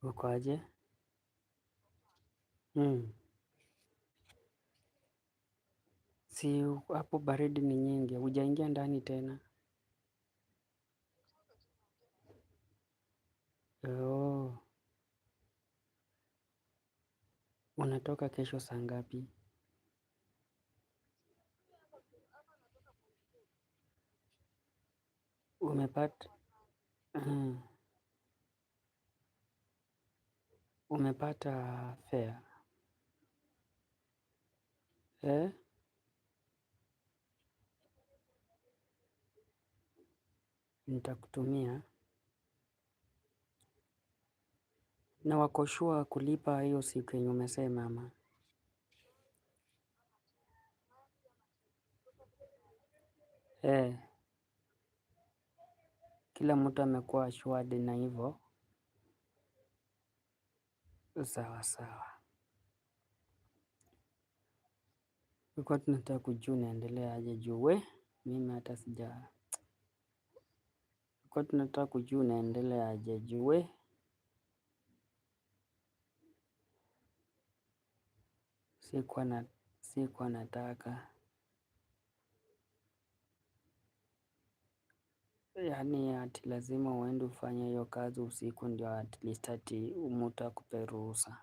Ukoaje? Si hapo baridi ni nyingi, hujaingia ndani tena? Oh, unatoka kesho saa ngapi? Umepata umepata fare? Eh? Nitakutumia. Na wako sure kulipa hiyo siku yenye umesema ama? Eh, kila mtu amekuwa assured na hivyo. Sawa sawa. Tulikuwa tunataka kujua unaendelea aje juu we. Mimi hata sija. Tulikuwa tunataka kujua unaendelea aje juu we. Sikuwa nataka. Yaani ati lazima uende ufanye hiyo kazi usiku ndio at least ati mtu akupe ruhusa.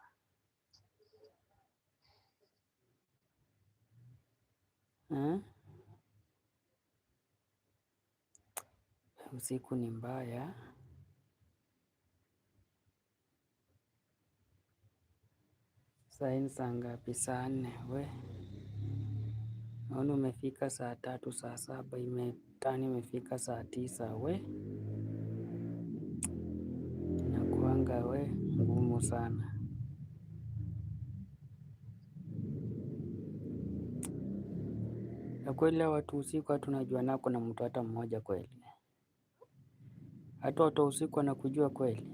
Usiku ni mbaya. Saa hii ni saa ngapi? Saa nne we. Naona umefika saa tatu, saa saba imetani imefika saa tisa we. Inakuanga we ngumu sana. Na kweli hao watu usiku hata unajua nako na mtu hata mmoja kweli? Hata watu wa usiku wanakujua kweli?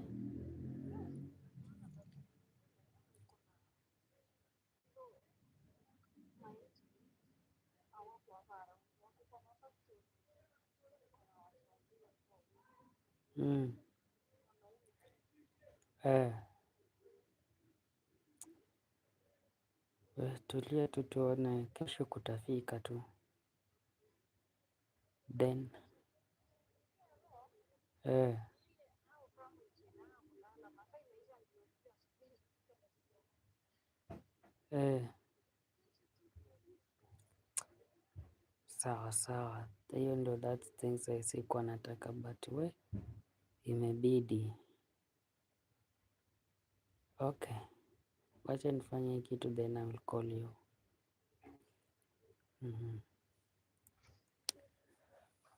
Eh, tulia tu tuone kesho kutafika tu. Then, eh, eh, sawa sawa. Hiyo ndio that things sikuwa nataka but we, imebidi. Okay, wacha nifanye hii kitu then I will call you.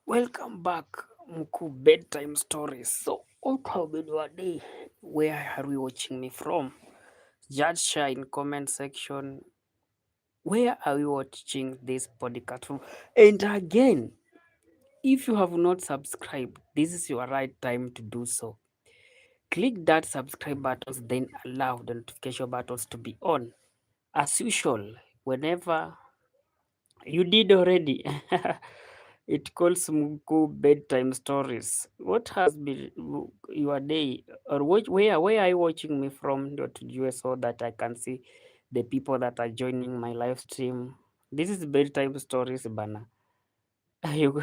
Welcome back, Mkuu Bedtime Stories. So, what have been your day? Where are you watching me from? Just share in comment section. Where are you watching this podcast from? And again, if you have not subscribed, this is your right time to do so. Click that subscribe button, then allow the notification buttons to be on. As usual, whenever you did already, it calls Mkuu Bedtime Stories. What has been your day? Or where are you watching me from? So that I can see the people that are joining my live stream. This is Bedtime Stories, Bana. You-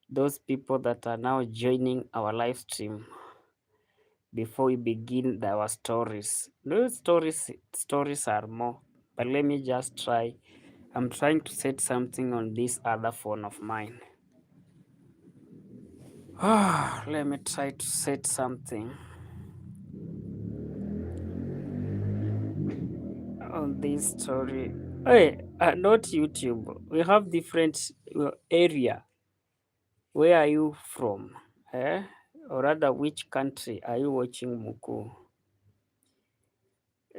Those people that are now joining our live stream before we begin our stories. Those stories are more, but let me just try. I'm trying to set something on this other phone of mine. Let me try to set something on this story. Hey, not YouTube. We have different area. Where are you from? Eh? Or rather, which country are you watching Mkuu?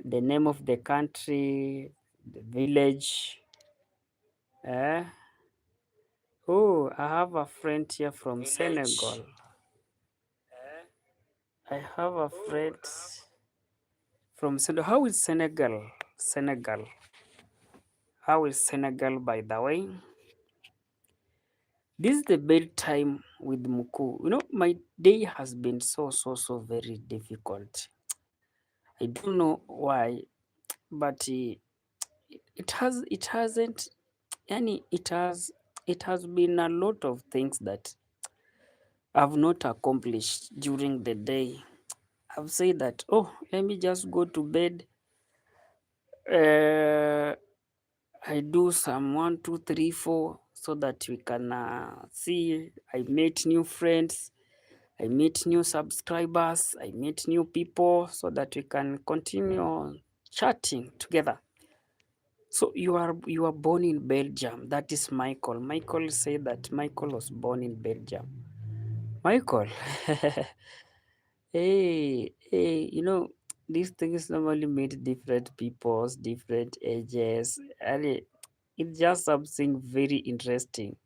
The name of the country, the village. Eh? Oh, I have a friend here from Senegal. I have a friend from Senegal. How is Senegal? Senegal. How is Senegal, by the way? This is the bedtime with Mkuu. My day has been so very difficult. I don't know why, but it hasn't. Yani it has been a lot of things that I've not accomplished during the day. I've said that, oh, let me just go to bed. Uh, I do some one, two, three, four, so that we can see. I meet new friends, I meet new subscribers, I meet new people, so that we can continue chatting together. So you are born in Belgium. That is Michael. Michael said that Michael was born in Belgium. Michael, hey, these things normally meet different peoples, different ages, and it's just something very interesting.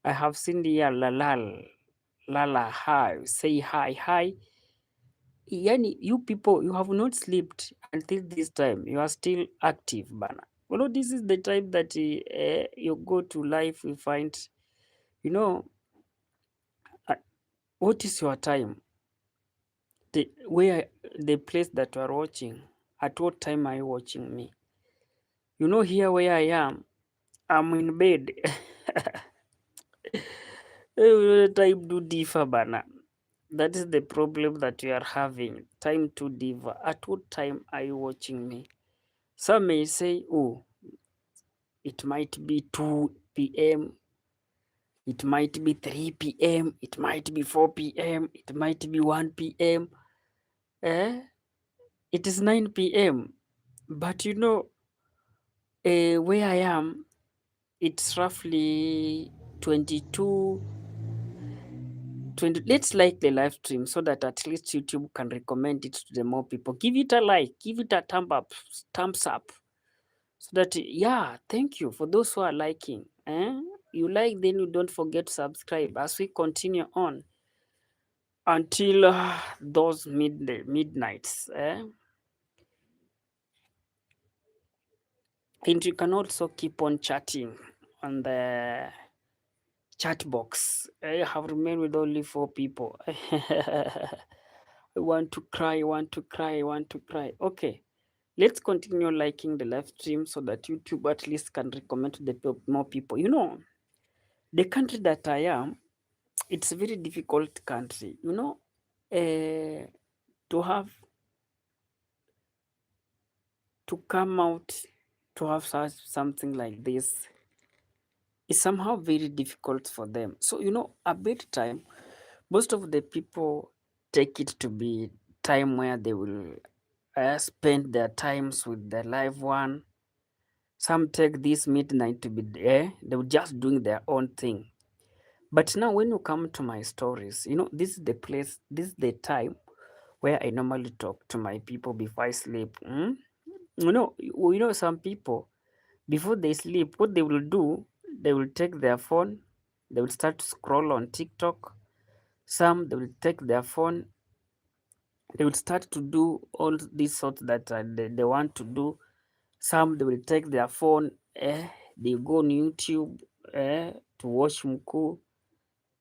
I have seen here Lalal, Lala, hi, say hi, hi. Yani, you people, you have not slept until this time. You are still active, bana. This is the time that you go to life, you find, you know, uh, what is your time? The place that you are watching, at what time are you watching me? Here where I am, I'm in bed. Time do differ, bana. That is the problem that we are having. Time to differ. At what time are you watching me? Some may say, oh, it might be 2 p.m., it might be 3 p.m., it might be 4 p.m., it might be 1 p.m. Eh? It is 9 p.m. But where I am, it's roughly 22, 20. Let's like the live stream so that at least YouTube can recommend it to the more people. Give it a like, give it a thumbs up. So that, yeah, thank you for those who are liking. You like, then you don't forget to subscribe as we continue on until those midnights. And you can also keep on chatting on the chat box. I have remained with only 4 people. I want to cry, I want to cry, I want to cry. Okay, let's continue liking the live stream so that YouTube at least can recommend to the more people. The country that I am, it's a very difficult country. To have to come out to have such something like this is somehow very difficult for them. So a bedtime, most of the people take it to be time where they will spend their times with their loved one. Some take this midnight to be there, they were just doing their own thing. But now when you come to my stories, this is the place, this is the time where I normally talk to my people before I sleep. Some people, before they sleep, what they will do, they will take their phone, they will start to scroll on TikTok. Some, they will take their phone, they will start to do all these sorts that they want to do. Some, they will take their phone, they go on YouTube to watch Mkuu.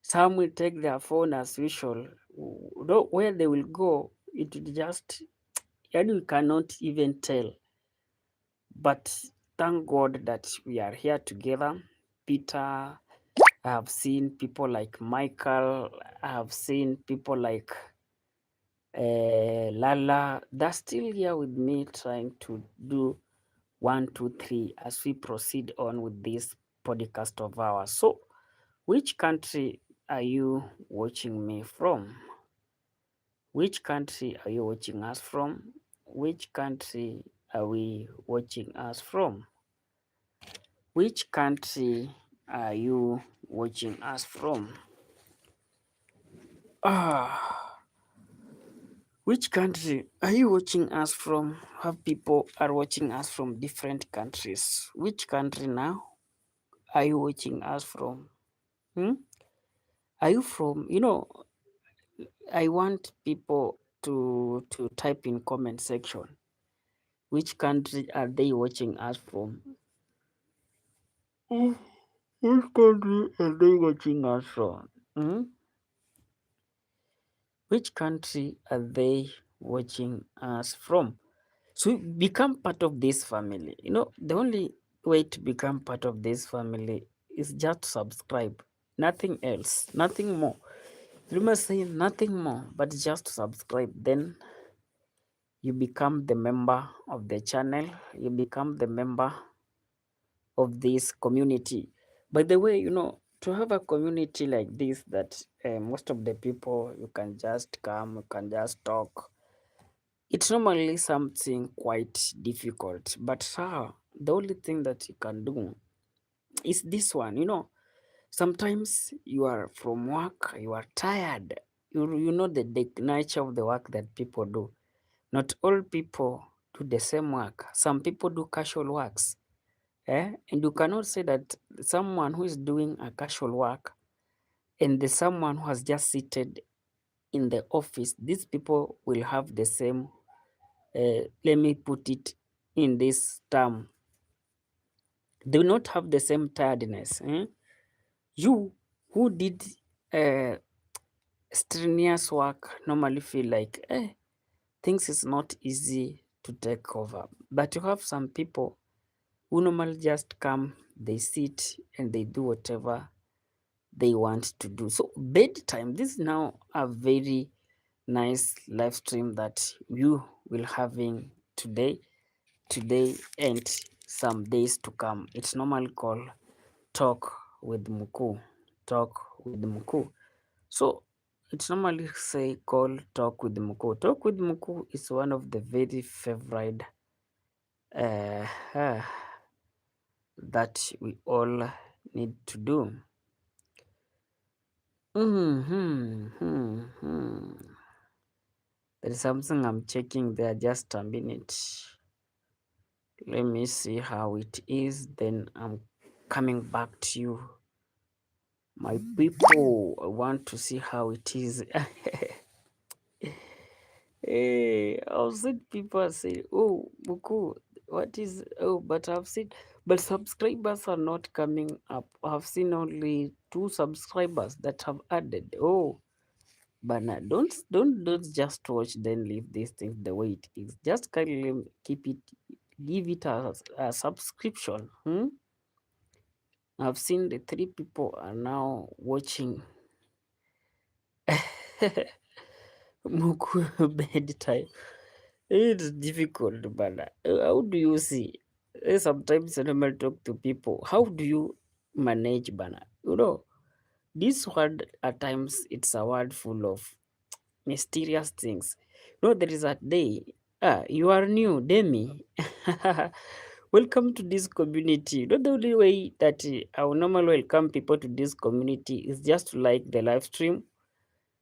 Some will take their phone as usual. Where they will go, it will just, and we cannot even tell. But thank God that we are here together. Peter, I have seen people like Michael, I have seen people like Lala. They're still here with me trying to do one, two, three as we proceed on with this podcast of ours. So, which country are you watching me from? Which country are you watching us from? Which country are we watching us from? Which country are you watching us from? Ah, which country are you watching us from? Have people are watching us from different countries. Which country now are you watching us from? Hmm? Are you from? I want people to type in comment section. Which country are they watching us from? Which country are they watching us from? Hmm? Which country are they watching us from? So become part of this family. The only way to become part of this family is just subscribe. Nothing else, nothing more. You must say nothing more, but just subscribe. Then you become the member of the channel. You become the member of this community. By the way, to have a community like this that most of the people you can just come, you can just talk. It's normally something quite difficult, but the only thing that you can do is this one. Sometimes you are from work, you are tired. You know the nature of the work that people do. Not all people do the same work. Some people do casual works. And you cannot say that someone who is doing a casual work and the someone who has just seated in the office, these people will have the same, let me put it in this term, they will not have the same tiredness. You who did uh, strenuous work normally feel like things is not easy to take over. But you have some people who normally just come, they sit and they do whatever they want to do. So bedtime, this is now a very nice live stream that you will having today and some days to come. It's normally called talk with Mkuu. Talk with Mkuu. So it's normally say called talk with Mkuu. Talk with Mkuu is one of the very favorite uh, uh, that we all need to do. There is something I'm checking there. Just a minute. Let me see how it is. Then I'm coming back to you. My people, I want to see how it is. Hey, I've seen people say, "Oh, Buku, what is? Oh, but I've seen, but subscribers are not coming up. I've seen only 2 subscribers that have added. Oh, but now don't just watch then leave these things the way it is. Just kindly keep it, give it a subscription. I've seen the 3 people are now watching Muku bedtime. It's difficult, but how do you see? Sometimes when I talk to people, how do you manage, bana? This word at times it's a word full of mysterious things. There is a day. You are new, Demi. Welcome to this community. The only way that I will normally welcome people to this community is just to like the live stream.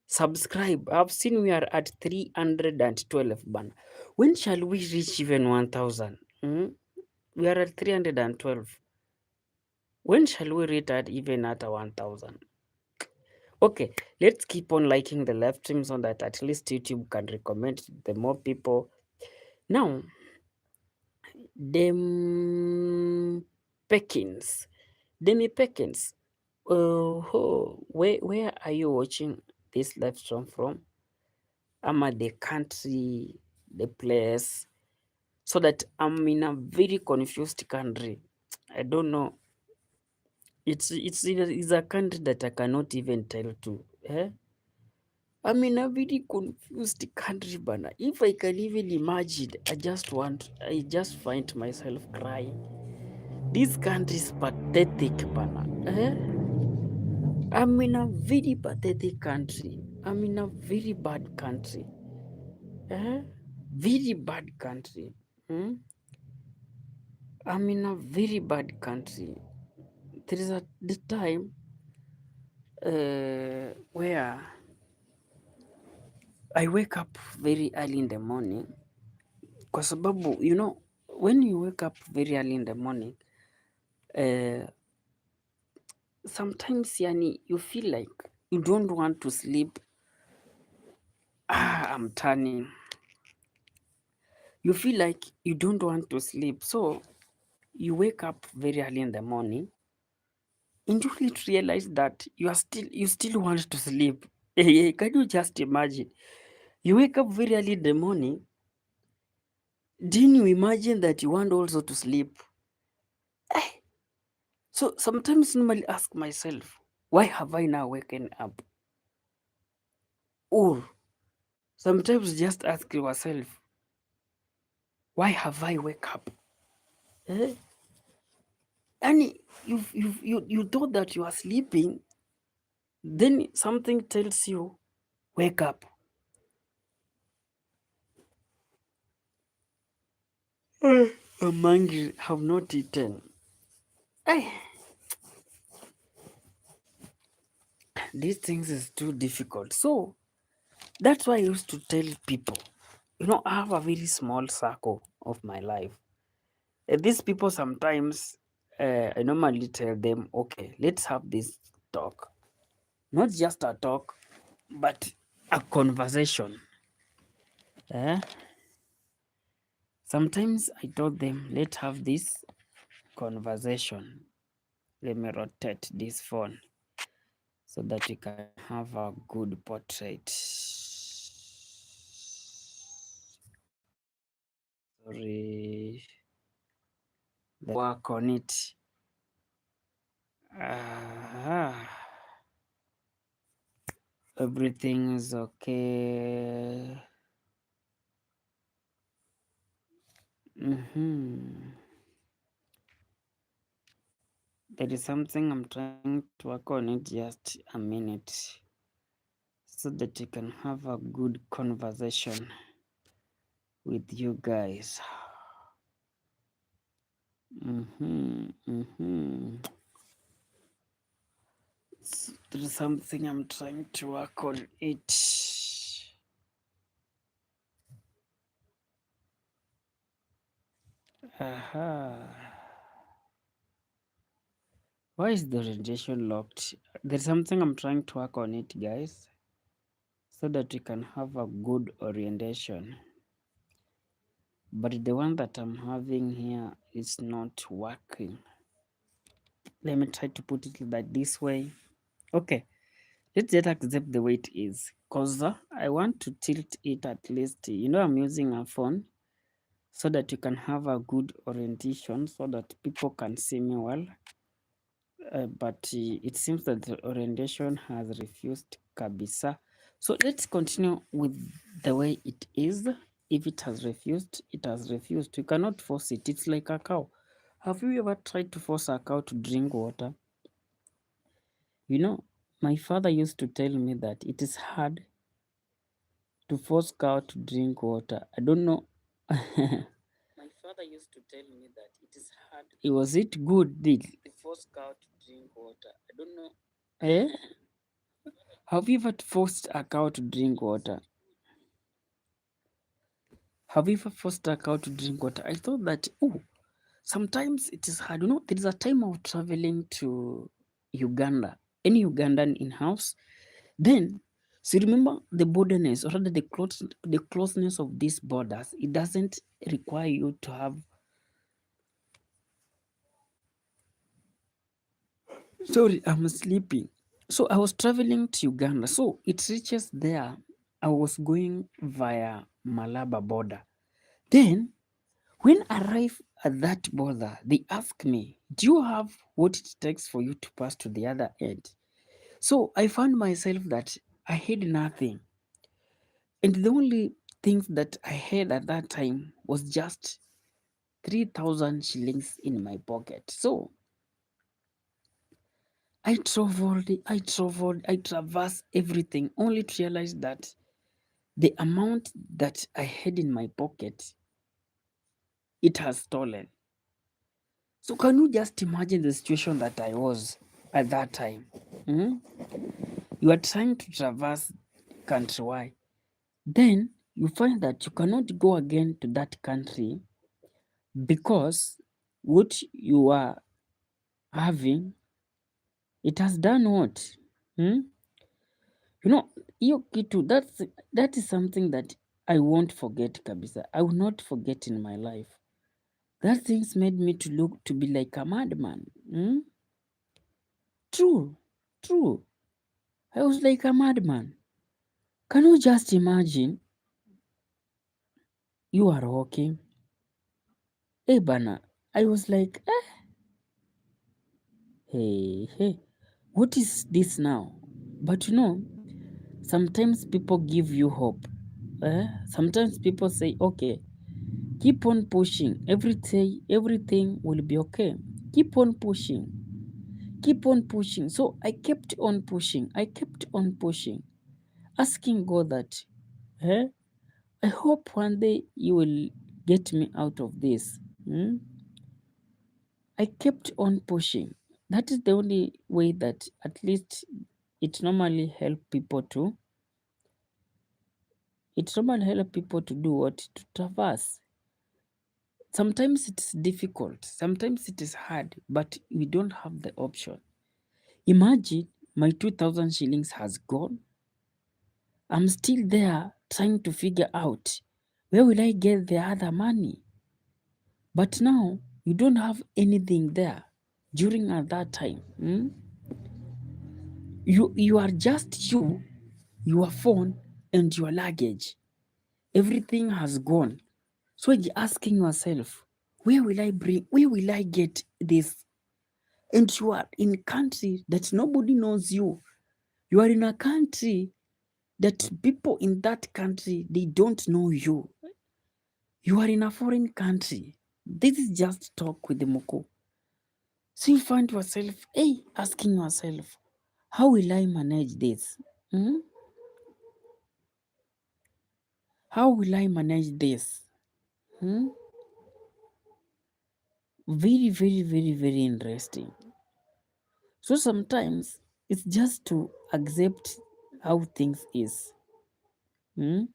Subscribe. I've seen we are at 312 ban. When shall we reach even 1000? We are at 312. When shall we reach at even at 1000? Okay, let's keep on liking the live stream so that at least YouTube can recommend the more people. Now, Dem Pekins. Demi Pekins. Where are you watching this live stream from? Am I the country, the place? So that I'm in a very confused country. I don't know. It's a country that I cannot even tell to. I'm in a very confused country, bana. If I can even imagine, I just find myself crying. This country is pathetic, bana. I'm in a very pathetic country. I'm in a very bad country. Very bad country. Hmm? I'm in a very bad country. There is the time where I wake up very early in the morning kwa sababu when you wake up very early in the morning uh, sometimes yani you feel like you don't want to sleep. I'm turning. You feel like you don't want to sleep, so you wake up very early in the morning and you need to realize that you still want to sleep. Hey, can you just imagine? You wake up very early in the morning. Didn't you imagine that you want also to sleep? Eh, so sometimes normally ask myself, why have I now waken up? Or sometimes just ask yourself, why have I wake up? Eh? And you thought that you are sleeping, then something tells you, wake up. I'm hungry, have not eaten. Eh, these things is too difficult. So that's why I used to tell people, I have a very small circle of my life. These people sometimes, I normally tell them, okay, let's have this talk. Not just a talk, but a conversation. Eh? Sometimes I told them, let's have this conversation. Let me rotate this phone so that you can have a good portrait. Sorry, work on it. Ah, everything is okay. There is something I'm trying to work on it. Just a minute, so that you can have a good conversation with you guys. So there is something I'm trying to work on it. Aha. Why is the orientation locked? There's something I'm trying to work on it, guys, so that we can have a good orientation. But the one that I'm having here is not working. Let me try to put it like this way. Okay, let's just accept the way it is. Because I want to tilt it at least. I'm using a phone so that you can have a good orientation so that people can see me well. But it seems that the orientation has refused kabisa. So let's continue with the way it is. If it has refused, it has refused. You cannot force it. It's like a cow. Have you ever tried to force a cow to drink water? My father used to tell me that it is hard to force cow to drink water. I don't know. My father used to tell me that it is hard. Was it good deal? To force cow to drink water. I don't know. Eh? Have you ever forced a cow to drink water? Have you ever forced a cow to drink water? I thought that, sometimes it is hard. There is a time of traveling to Uganda. Any Ugandan in house. Then, so remember the borderness, or rather the closeness of these borders. It doesn't require you to have. Sorry, I'm sleeping. So I was traveling to Uganda. So it reaches there. I was going via Malaba border. Then, when I arrive at that border, they ask me, do you have what it takes for you to pass to the other end? So I found myself that I had nothing. And the only things that I had at that time was just 3,000 shillings in my pocket. So I traversed everything only to realize that the amount that I had in my pocket, it has stolen. So can you just imagine the situation that I was at that time? Hmm? You are trying to traverse countrywide. Then you find that you cannot go again to that country because what you are having, it has done what? Hmm? Hiyo kitu, that is something that I won't forget kabisa. I will not forget in my life. That things made me to look to be like a madman. Hmm? True, true. I was like a madman. Can you just imagine you are walking? Hey, Bana. I was like, hey, hey, what is this now? But sometimes people give you hope. Sometimes people say, okay, keep on pushing. Everything will be okay. Keep on pushing. Keep on pushing. So I kept on pushing. I kept on pushing, asking God that, eh, I hope one day you will get me out of this. Hmm? I kept on pushing. That is the only way that at least it normally help people to do what? To traverse. Sometimes it's difficult, sometimes it is hard, but we don't have the option. Imagine my 2000 shillings has gone. I'm still there trying to figure out where will I get the other money. But now you don't have anything there during at that time. You are just you, your phone, and your luggage. Everything has gone. So you're asking yourself, where will I get this? And you are in a country that nobody knows you. You are in a country that people in that country, they don't know you. You are in a foreign country. This is just talk with the Mkuu. So you find yourself, hey, asking yourself, how will I manage this? Hmm? How will I manage this? Hmm? Very, very, very, very interesting. So sometimes it's just to accept how things is. Hmm?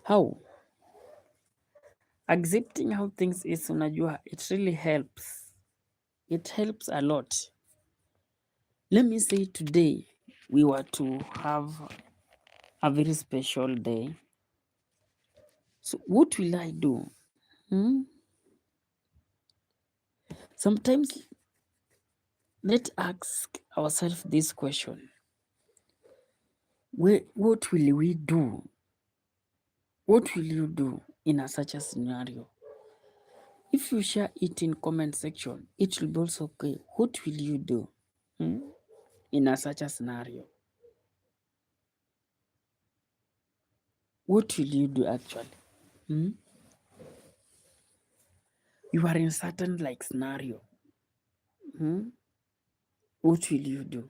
How? Accepting how things is, unajua, it really helps. It helps a lot. Let me say today we were to have a very special day. So what will I do? Hmm? Sometimes let's ask ourselves this question. What will we do? What will you do in such a scenario? If you share it in comment section, it will be also okay. What will you do in such a scenario? What will you do actually? Hmm? You are in certain like scenario. Hmm? What will you do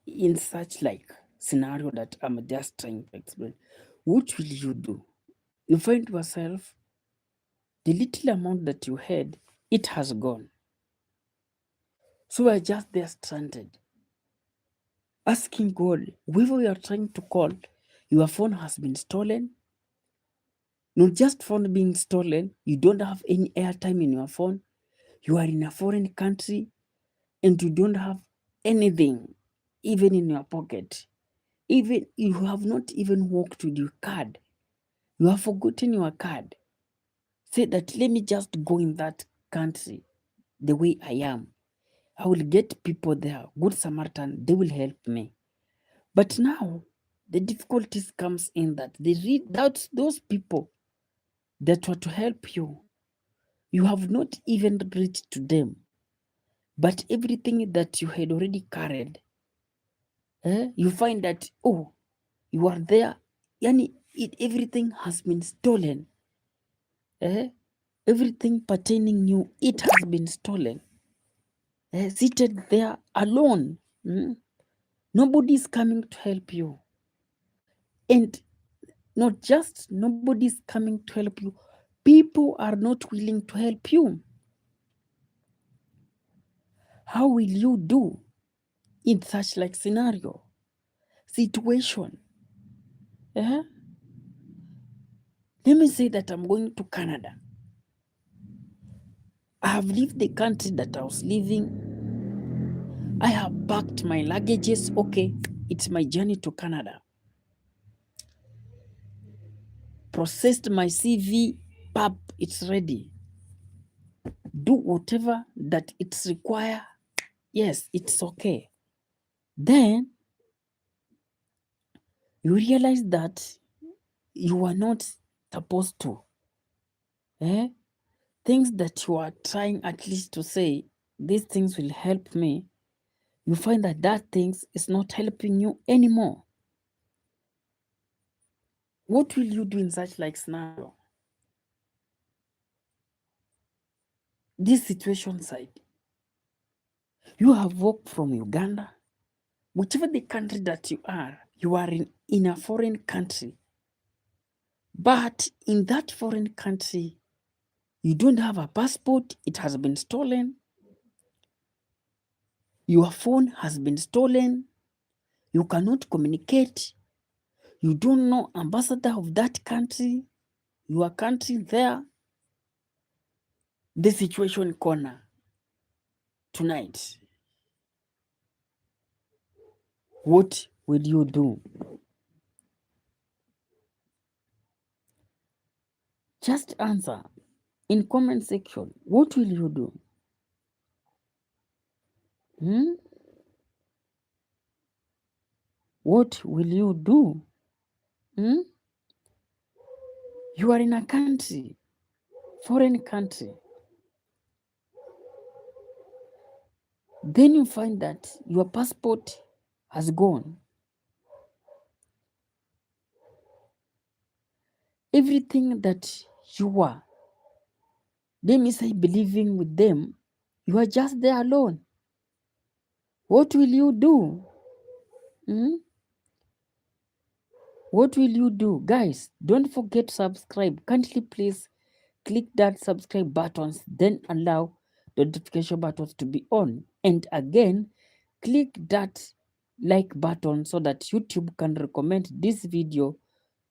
in such like scenario that I'm just trying to explain? What will you do? You find yourself, the little amount that you had, it has gone. So we're just there stranded, asking God, whoever you are trying to call, your phone has been stolen. Not just phone being stolen, you don't have any airtime in your phone. You are in a foreign country and you don't have anything, even in your pocket. Even you have not even walked with your card. You have forgotten your card. Say that let me just go in that country the way I am. I will get people there, good Samaritan, they will help me. But now the difficulties comes in that they read that those people that were to help you, you have not even reached to them. But everything that you had already carried, you find that, oh, you are there. Yani, everything has been stolen. Everything pertaining you, it has been stolen. Seated there alone. Nobody is coming to help you. And not just nobody is coming to help you, people are not willing to help you. How will you do in such like scenario, situation? Let me say that I'm going to Canada. I have left the country that I was living. I have packed my luggages. Okay, it's my journey to Canada. Processed my CV. Pap, it's ready. do whatever that it's require. Yes, it's okay. Then you realize that you are not supposed to. Eh? Things that you are trying at least to say, these things will help me, you find that that things is not helping you anymore. What will you do in such like scenario? This situation side, you have walked from Uganda, whichever the country that you are in a foreign country. But in that foreign country, you don't have a passport, it has been stolen. Your phone has been stolen. You cannot communicate. You don't know ambassador of that country, your country there. The situation corner tonight. What will you do? Just answer in comment section. What will you do? Hmm? What will you do? Hmm? You are in a country, foreign country. Then you find that your passport has gone. Everything that you were, let me say, believing with them, you are just there alone. What will you do? Hmm? What will you do? Guys, don't forget to subscribe. Kindly please click that subscribe buttons, then allow the notification buttons to be on. And again, click that like button so that YouTube can recommend this video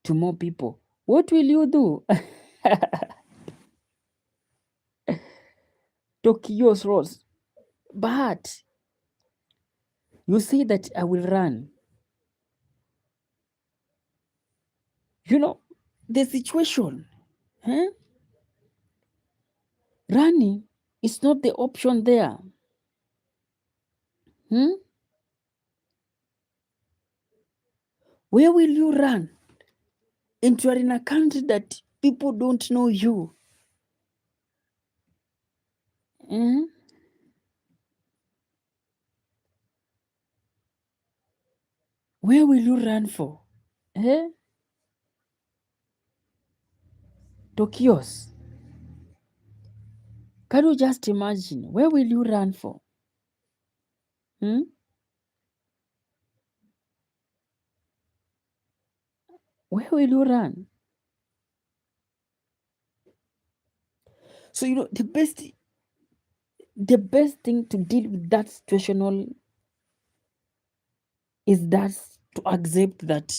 to more people. What will you do? Tokyo's Rose. But you say that I will run. You know, the situation, eh? Running is not the option there. Hmm? Where will you run? And you are in a country that people don't know you. Eh? Where will you run for? Eh? Tokyo's. Can you just imagine? Where will you run for? Hmm? Where will you run? So you know the best thing to deal with that situational is that to accept that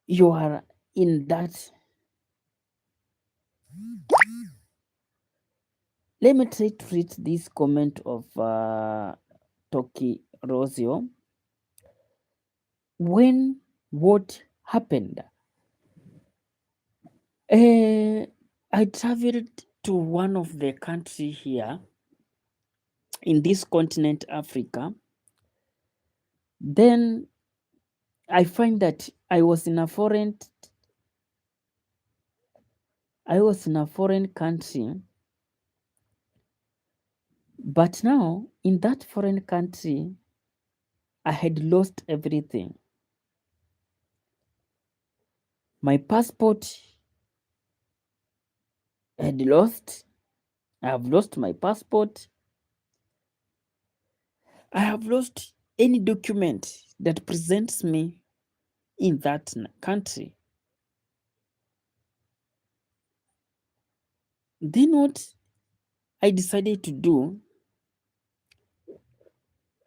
you are in that. Let me try to read this comment of Toki Rosio. When what happened? I traveled to one of the country here in this continent, Africa. Then I find that I was in a foreign country, but now in that foreign country, I had lost everything. My passport had lost. I have lost my passport. I have lost any document that presents me in that country. Then what I decided to do,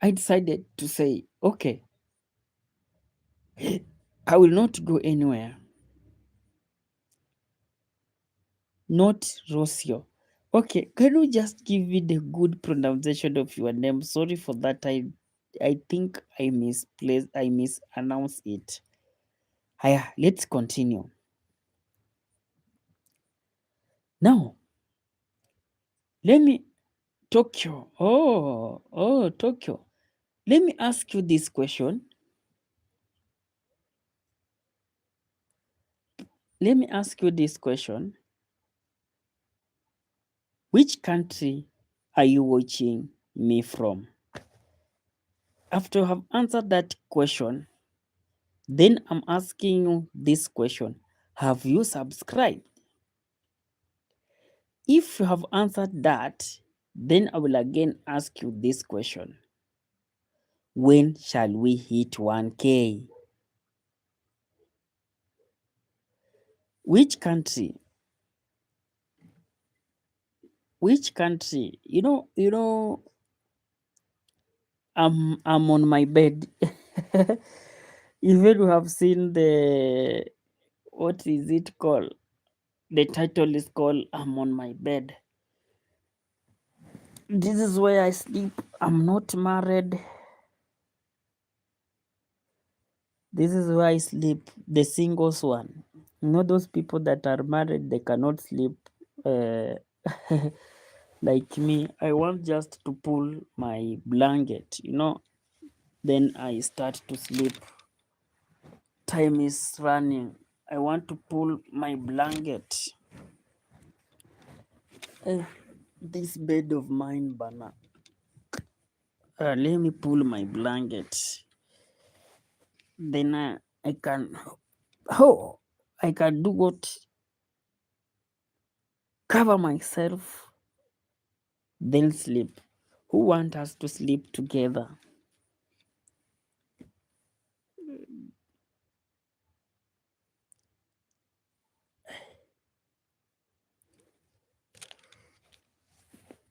I decided to say, okay, I will not go anywhere. Not Rocio. Okay, can you just give me the good pronunciation of your name? Sorry for that. I think I misplaced, I mispronounced it. Haya, let's continue. Now, let me Tokyo. Oh, Tokyo. Let me ask you this question. Let me ask you this question. Which country are you watching me from? After you have answered that question, then I'm asking you this question. Have you subscribed? If you have answered that, then I will again ask you this question. When shall we hit 1K? Which country? Which country? I'm on my bed. Even you have seen what is it called? The title is called I'm on my bed. This is where I sleep. I'm not married. This is where I sleep. The singles one. Those people that are married, they cannot sleep like me. I want just to pull my blanket, then I start to sleep. Time is running. I want to pull my blanket. This bed of mine, Bana. Let me pull my blanket. Then I can, I can do what? Cover myself, then sleep. Who want us to sleep together?